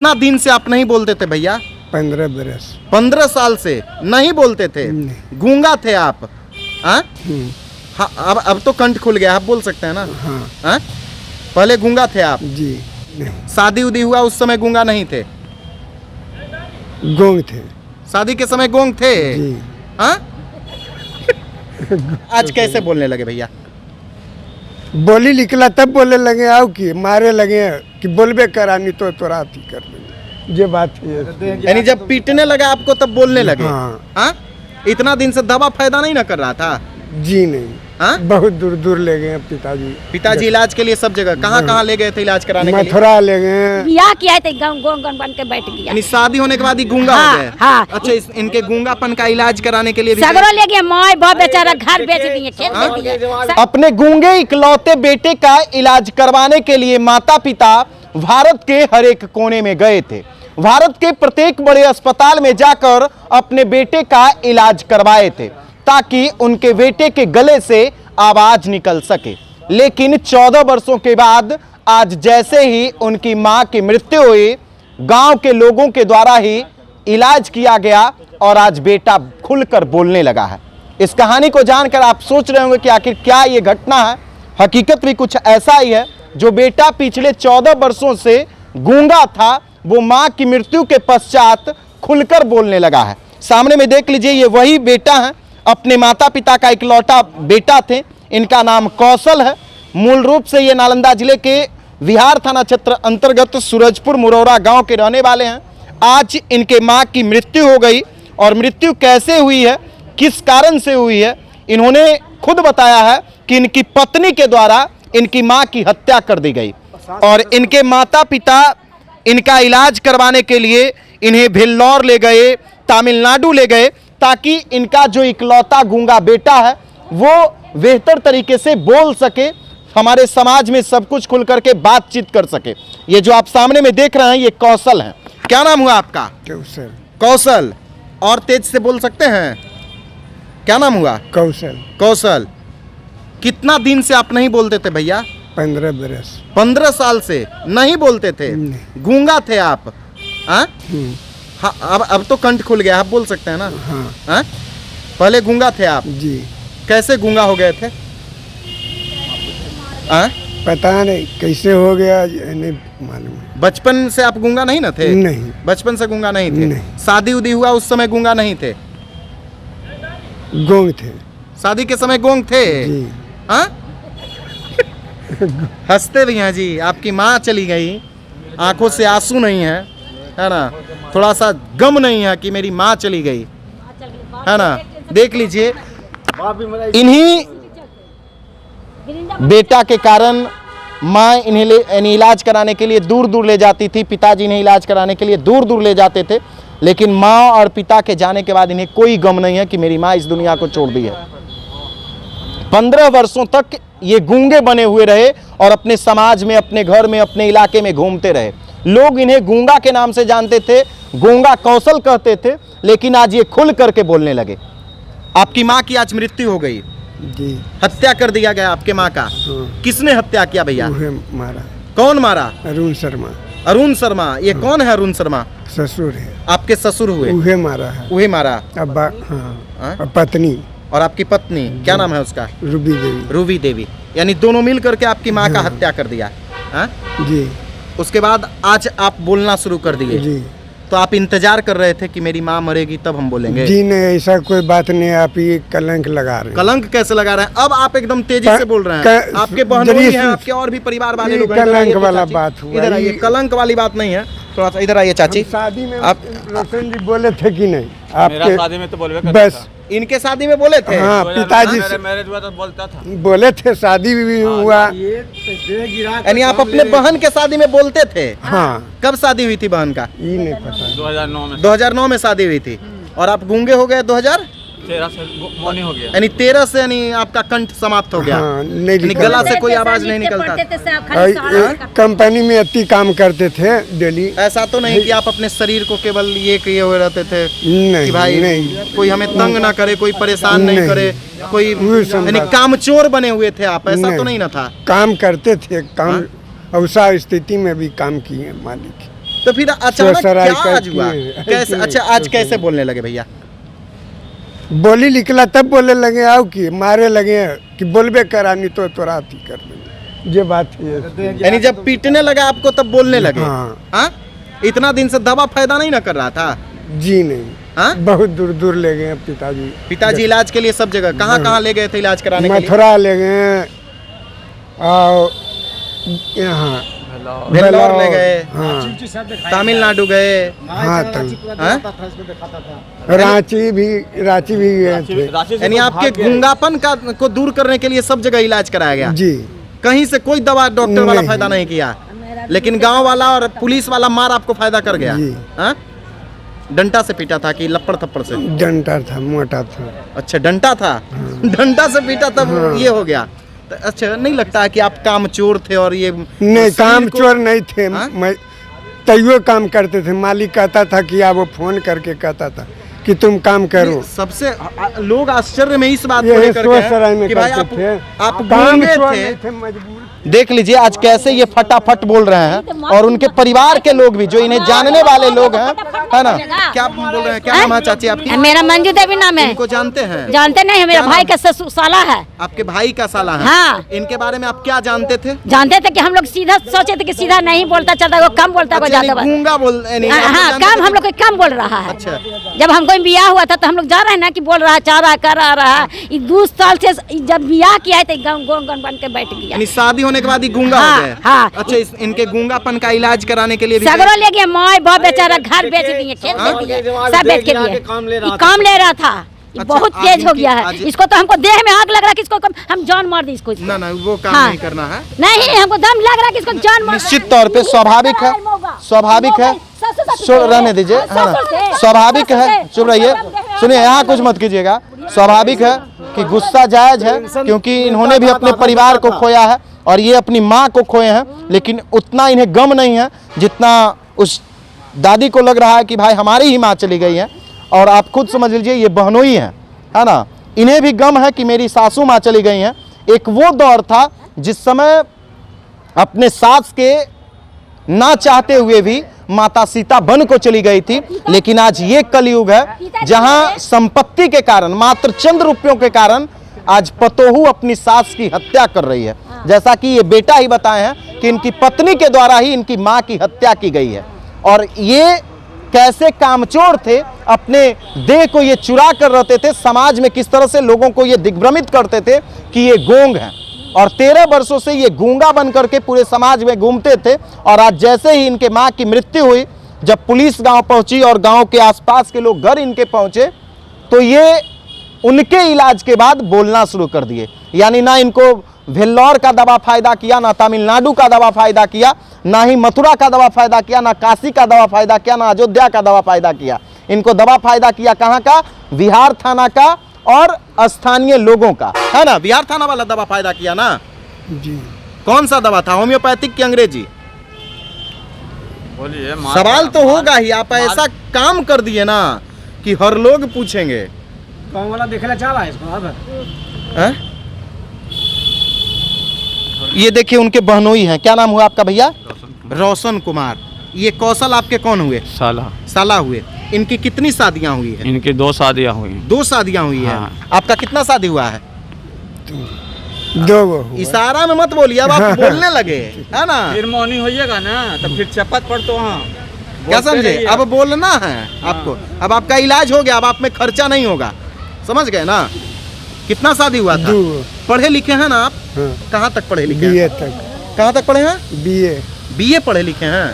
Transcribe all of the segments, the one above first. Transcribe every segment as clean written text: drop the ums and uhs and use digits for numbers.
कितना दिन से आप नहीं बोलते थे भैया? 15 बरस। 15 साल से नहीं बोलते थे, गूंगा थे आप? हाँ, अब तो कंठ खुल गया, आप बोल सकते हैं ना? हाँ? पहले गूंगा थे आप? जी नहीं। शादी उदी हुआ उस समय गूंगा नहीं थे? गूंग थे। शादी के समय गूंग थे? जी। हाँ? आज कैसे बोलने लगे भैया? बोली निकला तब बोलने लगे, आओ कि मारे लगे कि बोलबे करानी तो तोरा अथी कर देंगे, ये बात है। यानी जब पीटने लगा आपको तब बोलने लगे? हाँ। हाँ? इतना दिन से दवा फायदा नहीं ना कर रहा था? जी नहीं। हाँ? बहुत दूर दूर ले गए पिताजी। पिताजी इलाज के लिए सब जगह कहाँ ले गए थे इलाज कराने के लिए? मथुरा ले गए। बियाह किया है तो गौन बन के बैठ गया। यानी शादी होने के बाद ही गूंगा हो गए? हाँ। अच्छा, इनके गूंगापन का इलाज कराने के लिए भी सगरो ले गए, माँ बाप बेचारा घर बेच दिए, खेत बेच दिए। अपने गूंगे इकलौते बेटे का इलाज करवाने के लिए माता पिता भारत के हर एक कोने में गए थे। भारत के प्रत्येक बड़े अस्पताल में जाकर अपने बेटे का इलाज करवाए थे ताकि उनके बेटे के गले से आवाज निकल सके। लेकिन 14 वर्षों के बाद आज जैसे ही उनकी मां की मृत्यु हुई, गांव के लोगों के द्वारा ही इलाज किया गया और आज बेटा खुलकर बोलने लगा है। इस कहानी को जानकर आप सोच रहे होंगे कि आखिर क्या ये घटना है। हकीकत भी कुछ ऐसा ही है। जो बेटा पिछले 14 वर्षों से गूंगा था, वो मां की मृत्यु के पश्चात खुलकर बोलने लगा है। सामने में देख लीजिए, ये वही बेटा है, अपने माता पिता का इकलौता बेटा थे। इनका नाम कौशल है। मूल रूप से ये नालंदा जिले के विहार थाना क्षेत्र अंतर्गत सूरजपुर मुरौरा गांव के रहने वाले हैं। आज इनके मां की मृत्यु हो गई और मृत्यु कैसे हुई है, किस कारण से हुई है, इन्होंने खुद बताया है कि इनकी पत्नी के द्वारा इनकी मां की हत्या कर दी गई और इनके माता पिता इनका इलाज करवाने के लिए इन्हें भेल्लौर ले गए, तमिलनाडु ले गए, ताकि इनका जो इकलौता गूंगा बेटा है वो बेहतर तरीके से बोल सके, हमारे समाज में सब कुछ खुल करके बातचीत कर सके। ये जो आप सामने में देख रहे हैं ये कौशल है। क्या नाम हुआ आपका? कौशल। कौशल। और तेज से बोल सकते हैं? क्या नाम हुआ? कौशल। कौशल। कितना दिन से आप नहीं बोलते थे भैया? 15 बरस। 15 साल से नहीं बोलते थे, गूंगा थे आप? हाँ? हाँ, अब तो कंठ खुल गया, आप बोल सकते हैं ना? हाँ? पहले गूंगा थे आप? जी। कैसे गूंगा हो गए थे? हाँ? पता नहीं कैसे हो गया, नहीं मालूम। बचपन से आप गूंगा नहीं ना थे? नहीं। बचपन से गूंगा नहीं थे? नहीं। शादी शादी उदी हुआ उस समय गूंगा नहीं थे? गूंग थे। शादी के समय गूंग थे? जी। हाँ? हंसते भी हैं जी। आपकी माँ चली गई, आंखों से आंसू नहीं है ना? थोड़ा सा गम नहीं है कि मेरी माँ चली गई, है ना? देख लीजिए, इन्हीं बेटा के कारण माँ इन्हें इलाज कराने के लिए दूर दूर ले जाती थी, पिताजी इन्हें इलाज कराने के लिए दूर दूर ले जाते थे। लेकिन माँ और पिता के जाने के बाद इन्हें कोई गम नहीं है कि मेरी माँ इस दुनिया को छोड़ दी है। 15 वर्षों तक ये गूंगे बने हुए रहे और अपने समाज में, अपने घर में, अपने इलाके में घूमते रहे। लोग इन्हें गूंगा के नाम से जानते थे, गूंगा कौशल कहते थे, लेकिन आज ये खुल करके बोलने लगे। आपकी माँ की आज मृत्यु हो गई, जी। हत्या कर दिया गया आपके माँ का। किसने हत्या किया भैया? मारा। कौन मारा? अरुण शर्मा। अरुण शर्मा। ये कौन है अरुण शर्मा? ससुर है। आपके ससुर हुए? उहे मारा है। उहे मारा। अब हाँ। पत्नी। और आपकी पत्नी क्या नाम है उसका? रूबी देवी। रूबी देवी। यानी दोनों मिल करके आपकी माँ का हत्या कर दिया। हाँ? जी। उसके बाद आज आप बोलना शुरू कर दिए। जी। तो आप इंतजार कर रहे थे कि मेरी माँ मरेगी तब हम बोलेंगे? जी नहीं, ऐसा कोई बात नहीं। आप ये कलंक लगा रहे हैं। कलंक कैसे लगा रहे हैं? अब आप एकदम तेजी से बोल रहे हैं। आपके बहनोई हैं, आपके और भी परिवार वाले लोग हैं। कलंक वाला बात हुआ। इधर आइए। कलंक वाली बात नहीं है, थोड़ा सा इधर आइए चाची। शादी में आप रोशन जी बोले थे कि नहीं? मेरा शादी में तो बोलबे करता बस था। इनके शादी में बोले थे? हाँ, पिताजी मेरे मैरिज हुआ तो बोलता था। बोले थे, शादी भी हुआ। यानी आप अपने बहन के शादी में बोलते थे? हाँ। कब शादी हुई थी बहन का? ये नहीं पता। 2009 में। 2009 में शादी हुई थी और आप गूंगे हो गए 2013 से मौनी हो गया। यानी 13 से यानी आपका कंठ समाप्त हो गया। हाँ, नहीं यानी गला से कोई आवाज नहीं निकलता। कंपनी में अति काम करते थे डेली। ऐसा तो नहीं कि आप अपने शरीर को केवल ये किए हुए रहते थे नहीं कि भाई नहीं। कोई हमें तंग ना करे, कोई परेशान नहीं करे, कोई यानी कामचोर बने हुए थे आप? ऐसा तो नहीं ना था? काम करते थे, काम औसा स्थिति में भी काम किए मालिक। तो फिर अचानक सोसराय क्या आज हुआ? करती है। कैसे? अच्छा, आज कैसे बोलने लगे भैया? बोली निकला तब बोले लगे आओ कि मारे लगे कि बोलबे करा नहीं तो तोरा अथी कर देंगे। ये बात है। यानी जब पीटने लगा आपको तब बोलने लगे? हाँ। हाँ? इतना दिन से दवा फायदा नहीं ना कर रहा था? जी नहीं। हाँ? बहुत दूर दूर ले गए पिताजी। पिताजी इलाज के लिए सब जगह कहाँ ले गए थे इलाज कराने के लिए? मथुरा ले गए और यहाँ वेल्लोर ले गए, हाँ तमिलनाडु गए, हाँ हाँ? रांची भी गए थे। राशि से यानी तो आपके भाग गए। गूंगापन को दूर करने के लिए सब जगह इलाज कराया गया? जी कहीं से कोई दवा डॉक्टर वाला नहीं। फायदा नहीं किया, लेकिन गांव वाला और पुलिस वाला मार आपको फायदा कर गया? जी। हाँ? डंडा से पीटा था कि लपड़ थप्पड़ से? डंडा था, मोटा था। अच्छा, डंडा था। डंडा से पीटा तब ये हो गया। तो अच्छा, नहीं लगता है कि आप कामचोर थे और ये नहीं, काम चोर नहीं थे। हाँ? मैं तैयो काम करते थे। मालिक कहता था कि आप वो फोन करके कहता था कि तुम काम करो। सबसे लोग आश्चर्य में इस बात को ये लेकर के सोसराय हैं में कि भाई करते थे। आप काम गूंगे चोर थे। नहीं थे, मजबूर। देख लीजिए आज कैसे ये फटाफट बोल रहे हैं, और उनके परिवार के लोग भी जो इन्हें जानने वाले लोग हैं, है ना? क्या बोल रहे हैं? क्या नाम है चाची आपकी? मेरा मंजू देवी नाम है। इनको जानते हैं? जानते नहीं है, मेरा क्या भाई नाम? का ससुर साला है। आपके भाई का साला है? हाँ। इनके बारे में आप क्या जानते थे? जानते थे कि हम लोग सीधा सोचे थे कि सीधा नहीं बोलता चलता, वो कम बोलता है, वो अच्छा, ज्यादा यानी गूंगा बोल यानी आप हाँ, जानते कम थे हम लोग को कम बोल रहा है। अच्छा। जब हमको ब्याह हुआ था तो हम लोग जा रहे हैं ना कि बोल रहा है, चाह रहा है, कर रहा है। ये 2 साल से जब ब्याह किया है तो गोंगन बन के बैठ गया। यानी शादी होने के बाद ही गूंगा हाँ, हो गए? हाँ। अच्छा, इनके गूंगापन का इलाज कराने के लिए भी सगरो ले गया, माँ बाप बेचारा घर बेच दिए, खेत बेच दिए, सब बेच के दिए। ये काम ले रहा था। ये अच्छा, बहुत आज तेज हो इनकी- गया है। आज- इसको तो हमको देह में आग लग रहा है कि इसको हम जान मार दी इसको। ना वो काम हाँ। नहीं करना है। नहीं, हमको दम लग रहा है कि इसको जान मार। निश्चित तौर पे स्वाभाविक है, स्वाभाविक है। रहने दीजिए, है ना? स्वाभाविक है, चुप रहिए। सुनिए, यहाँ कुछ मत कीजिएगा। स्वाभाविक है कि गुस्सा जायज है, क्योंकि इन्होंने भी अपने परिवार को खोया है और ये अपनी माँ को खोए हैं, लेकिन उतना इन्हें गम नहीं है जितना उस दादी को लग रहा है कि भाई हमारी ही माँ चली गई है। और आप खुद समझ लीजिए, ये बहनोई है ना? इन्हें भी गम है कि मेरी सासू माँ चली गई हैं। एक वो दौर था जिस समय अपने सास के ना चाहते हुए भी माता सीता बन को चली गई थी, लेकिन आज ये कलयुग है जहां संपत्ति के कारण, मात्र चंद रुपयों के कारण आज पतोहू अपनी सास की हत्या कर रही है। जैसा कि ये बेटा ही बताए हैं कि इनकी पत्नी के द्वारा ही इनकी मां की हत्या की गई है। और ये कैसे कामचोर थे, अपने देह को ये चुरा कर रहते थे, समाज में किस तरह से लोगों को ये दिग्भ्रमित करते थे कि ये गोंग हैं। और 13 वर्षों से ये गूंगा बन करके पूरे समाज में घूमते थे। और आज जैसे ही इनके मां की मृत्यु हुई, जब पुलिस गांव पहुंची और गांव के आसपास के लोग घर इनके पहुंचे, तो ये उनके इलाज के बाद बोलना शुरू कर दिए। यानी ना इनको वेल्लोर का दवा फायदा किया, ना तमिलनाडु का दवा फायदा किया, ना ही मथुरा का दवा फायदा किया, ना काशी का दवा फायदा किया, ना अयोध्या का दवा फायदा किया। इनको दवा फायदा किया कहाँ का? बिहार थाना का और स्थानीय लोगों का, है ना? बिहार थाना वाला दवा फायदा किया ना? जी। कौन सा दवा था, होम्योपैथिक की अंग्रेजी? बोलिए। सवाल तो होगा ही। आप ऐसा काम कर दिए ना कि हर लोग पूछेंगे। गाँव वाला देखना चाह रहा है इसको अब। हैं? ये देखिए उनके बहनोई हैं। क्या नाम हुआ आपका भैया? रोशन कुमार। ये कौशल आपके कौन हुए? साला हुए। इनकी कितनी शादियां हुई है? इनकी 2 शादियां हुई हैं। 2 शादियां हुई है। हाँ। आपका कितना शादी हुआ है? 2 हुआ। इशारा में मत बोलिए, अब आप बोलने लगे, है ना? फिर मौनी होइएगा ना तो फिर चपत पड़ तो हाँ क्या समझे? अब बोलना है आपको। अब आपका इलाज हो गया, अब आप में खर्चा नहीं होगा। समझ गए ना? कितना शादी हुआ था? 2। पढ़े लिखे हैं ना आप? हाँ। कहाँ तक पढ़े लिखे हैं? बीए तक। कहाँ तक पढ़े हैं? बीए। बीए पढ़े लिखे हैं।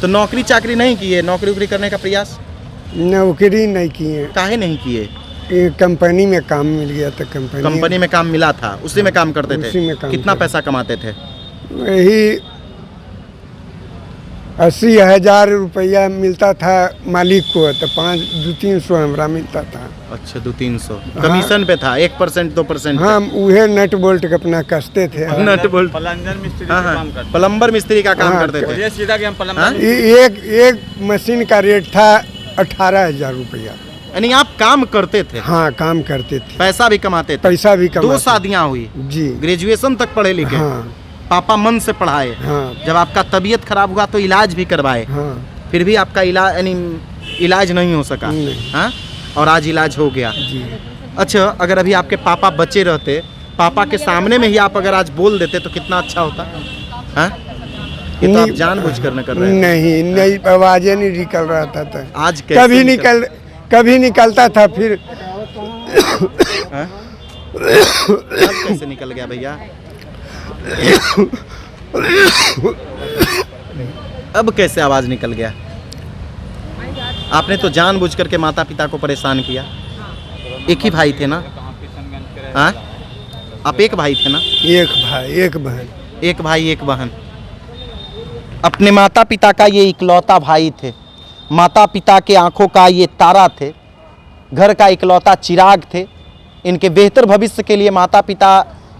तो नौकरी चाकरी नहीं किए? नौकरी उकरी करने का प्रयास नौकरी नहीं किए। काहे नहीं किए? ये कंपनी में काम मिल गया था। कंपनी में काम मिला था, उसी में काम करते उसी में थे। काम कितना करते। पैसा कमाते थे? यही 80,000 रुपया मिलता था मालिक को, तो 200-300 हमरा मिलता था। अच्छा, 200-300 कमीशन पे था? 1% 2%? हाँ, उहे नट बोल्ट के अपना कसते थे। Nut bolt. प्लंजर मिस्त्री हाँ, का हाँ, काम करते प्लम्बर मिस्त्री का काम हाँ, करते थे। ये सीधा कि हम हाँ? प्लंबर एक मशीन का रेट था 18,000 रुपया। यानी आप काम करते थे? हाँ, काम करते थे, पैसा भी कमाते थे? पैसा भी 2 कमाते। शादियां हुई, जी। ग्रेजुएशन तक पढ़े लिखे। हाँ पापा मन से पढ़ाए। हाँ जब आपका तबीयत खराब हुआ तो इलाज भी करवाए। हाँ। फिर भी आपका इलाज यानी इलाज नहीं हो सका। नहीं। हाँ, और आज इलाज हो गया। जी। अच्छा, अगर अभी आपके पापा बचे रहते, पापा के सामने में ही आप अगर आज बोल देते तो कितना अच्छा होता। हाँ, ये तो आप नहीं। जानबूझकर न कर रहे हैं। नहीं नहीं, आवाजें नहीं निकल रहा था तो आज कैसे कभी निकलता था फिर। हाँ? आज कैसे निकल गया भैया? अब कैसे आवाज निकल गया? आपने तो जानबूझ करके माता पिता को परेशान किया। एक ही भाई थे ना? हाँ, आप एक भाई थे ना? एक भाई एक बहन। एक भाई एक बहन। अपने माता पिता का ये इकलौता भाई थे, माता पिता के आंखों का ये तारा थे, घर का इकलौता चिराग थे। इनके बेहतर भविष्य के लिए माता पिता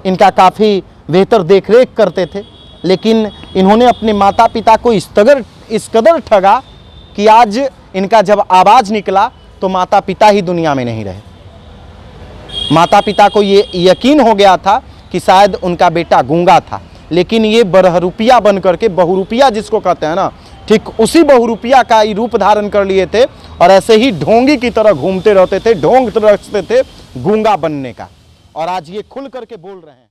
इनका काफ़ी बेहतर देखरेख करते थे, लेकिन इन्होंने अपने माता पिता को इस कदर ठगा कि आज इनका जब आवाज़ निकला तो माता पिता ही दुनिया में नहीं रहे। माता पिता को ये यकीन हो गया था कि शायद उनका बेटा गूंगा था, लेकिन ये बरहरूपिया बन करके, बहुरूपिया जिसको कहते हैं ना, ठीक उसी बहुरूपिया का ही रूप धारण कर लिए थे और ऐसे ही ढोंगी की तरह घूमते रहते थे, ढोंग रचते थे गूंगा बनने का। और आज ये खुल करके बोल रहे हैं।